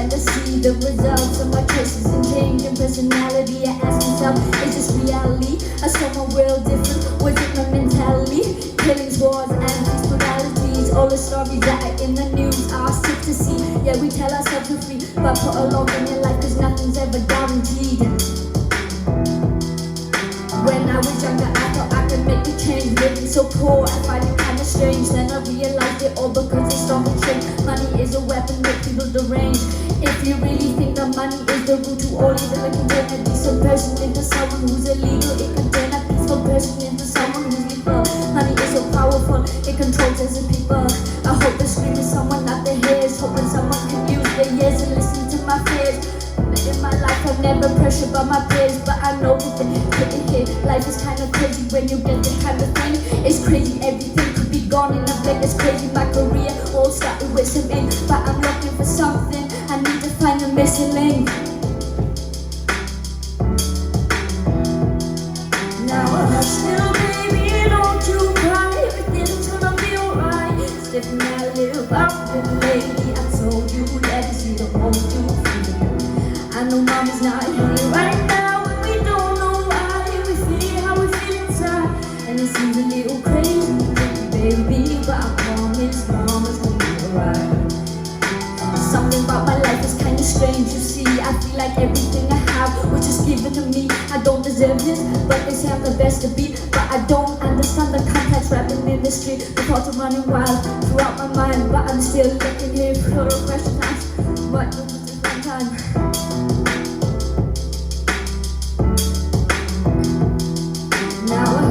when I see the results of my choices and change in personality. I ask myself, is this reality? I saw my world different, was it my mentality? Killings, wars, and peace modalities, all the stories that are in the news are sick to see. Yeah, we tell ourselves we're free, but put a lock in your life, cause nothing's ever guaranteed. When I was younger, I thought I could make a change. Living so poor, I find it kinda strange. Then I realized it all because it's stock and trade. Money is a weapon that people deranged. If you really think that money is the root to all evil, it can turn a decent person into someone who's illegal. It can turn a peaceful person into someone who's evil. Money is so powerful, it controls us as people. I hope the scream is someone that they hears, hoping someone can use their ears and listen to my fears. In my life I've never pressured by my peers, but I know that they couldn't hear. Life is kinda crazy when you get this kind of thing. It's crazy, everything could be gone in a blink. It's crazy, my career all started with some in, but I'm looking for something. I need to find the missing link. Now I hush still, baby, don't you cry. Everything's gonna be alright. Stiffen my lip up, little lady. I told you that it's you to hold you. I know mama's not here right now, and we don't know why. We feel how we feel inside, and it seems a little crazy, baby, but I promise mama's gonna be alright. Something about my life is kinda strange, you see. I feel like everything I have was just given to me. I don't deserve this, but they say I'm the best to be. But I don't understand the complex rapping industry. The thoughts are running wild throughout my mind, but I'm still looking here for a question asked. What was this one time?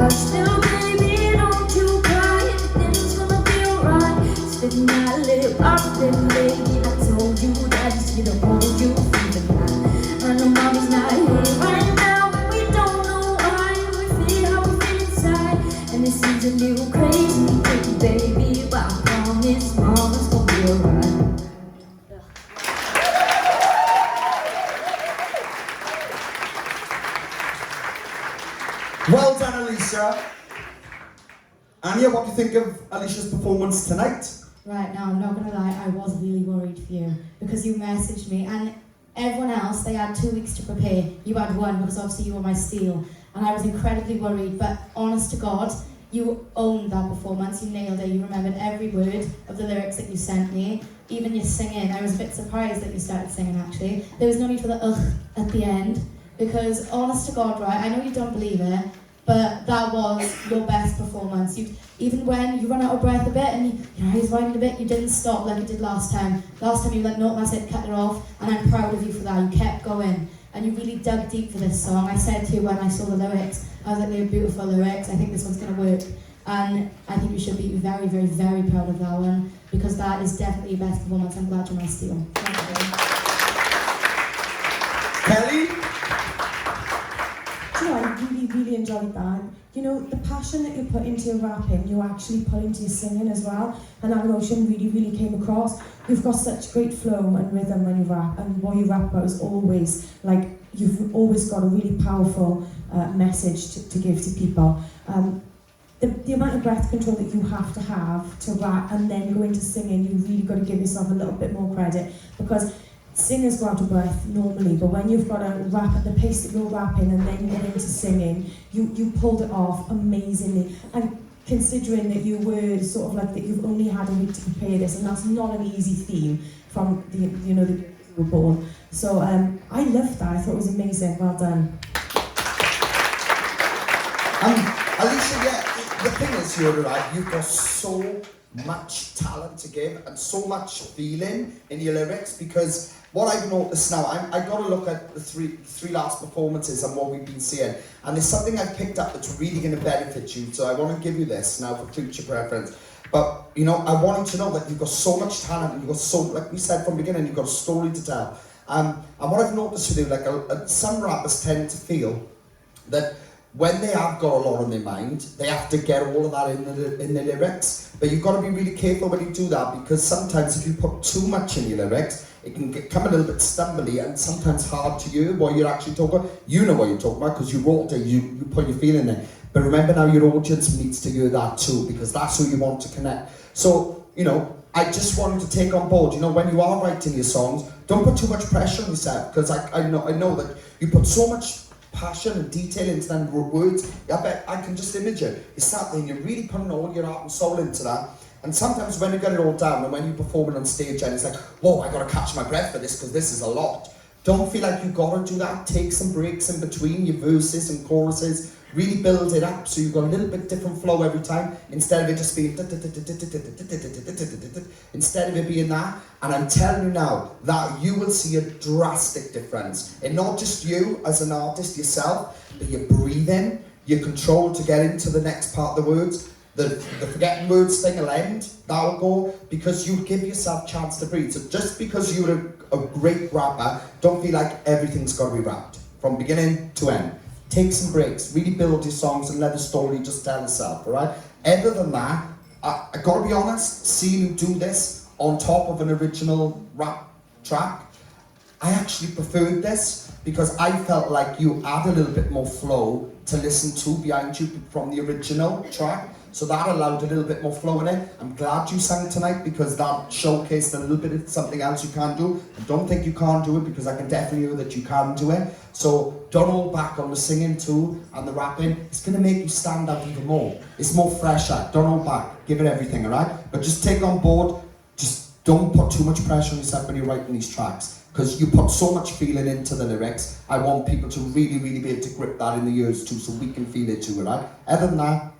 Still, baby, don't you cry. Everything's gonna be alright. Stiffen my lip up, little lady. I told you that it's here to hold you through the night. I know mommy's not here right now, and we don't know why. We feel how we feel inside, and it seems a little crazy, baby, but I promise mama's gonna be alright. Well done, Alicia. Anya, what do you think of Alicia's performance tonight? Right, now I'm not going to lie, I was really worried for you because you messaged me, and everyone else, they had 2 weeks to prepare. You had one because obviously you were my steal, and I was incredibly worried, but honest to God, you owned that performance, you nailed it, you remembered every word of the lyrics that you sent me, even your singing. I was a bit surprised that you started singing actually. There was no need for the ugh at the end, because honest to God, right, I know you don't believe it, but that was your best performance. Even when you run out of breath a bit and your eyes widened a bit, you didn't stop like you did last time. Last time you were like, no, that's it, cut it off, and I'm proud of you for that. You kept going, and you really dug deep for this song. I said to you when I saw the lyrics, I was like, they're beautiful lyrics, I think this one's going to work. And I think you should be very, very, very proud of that one, because that is definitely your best performance. I'm glad you're my steal. Thank you. Kelly? Do you know, I really, really enjoyed that. You know, the passion that you put into your rapping, you actually put into your singing as well. And that emotion really, really came across. You've got such great flow and rhythm when you rap, and what you rap about is always, like, you've always got a really powerful message to give to people. The amount of breath control that you have to rap and then go into singing, you really got to give yourself a little bit more credit, because singers go out of breath normally, but when you've got to rap at the pace that you're rapping and then get into singing, you pulled it off amazingly. And considering that you were sort of like that, you've only had a week to prepare this, and that's not an easy theme from the you were born. So I loved that. I thought it was amazing. Well done. Alicia, yeah, the thing is, you're right, you've got so much talent to give and so much feeling in your lyrics, because what I've noticed now, I've got to look at the three last performances and what we've been seeing, and there's something I've picked up that's really going to benefit you, so I want to give you this now for future preference. But, you know, I want you to know that you've got so much talent, and you've got so, like we said from the beginning, you've got a story to tell. And what I've noticed with you, like some rappers tend to feel that when they have got a lot on their mind, they have to get all of that in the lyrics. But you've got to be really careful when you do that, because sometimes if you put too much in your lyrics, it can come a little bit stumbly and sometimes hard to hear what you're actually talking about. You know what you're talking about because you wrote it, you put your feeling in it. But remember now, your audience needs to hear that too, because that's who you want to connect. So, you know, I just want you to take on board, you know, when you are writing your songs, don't put too much pressure on yourself, because I know that you put so much passion and detail into them words. I bet I can just image it. You start there and you're really putting all your heart and soul into that. And sometimes when you get it all down and when you're performing on stage and it's like, whoa, I gotta catch my breath for this because this is a lot. Don't feel like you gotta do that. Take some breaks in between your verses and choruses. Really build it up so you've got a little bit different flow every time, instead of it just being instead of it being that. And I'm telling you now that you will see a drastic difference in not just you as an artist yourself, but your breathing, your control to get into the next part of the words. The forgetting words thing will end, that will go, because you give yourself a chance to breathe. So just because you're a great rapper, don't feel like everything's got to be rapped from beginning to end. Take some breaks, really build your songs and let the story just tell itself, alright? Other than that, I gotta be honest, seeing you do this on top of an original rap track, I actually preferred this because I felt like you add a little bit more flow to listen to behind you from the original track. So that allowed a little bit more flow in it. I'm glad you sang tonight because that showcased a little bit of something else you can do. I don't think you can't do it because I can definitely hear that you can do it. So don't hold back on the singing too and the rapping. It's going to make you stand out even more. It's more fresher. Don't hold back. Give it everything, alright? But just take on board. Just don't put too much pressure on yourself when you're writing these tracks, because you put so much feeling into the lyrics. I want people to really, really be able to grip that in the ears too, so we can feel it too, alright? Other than that,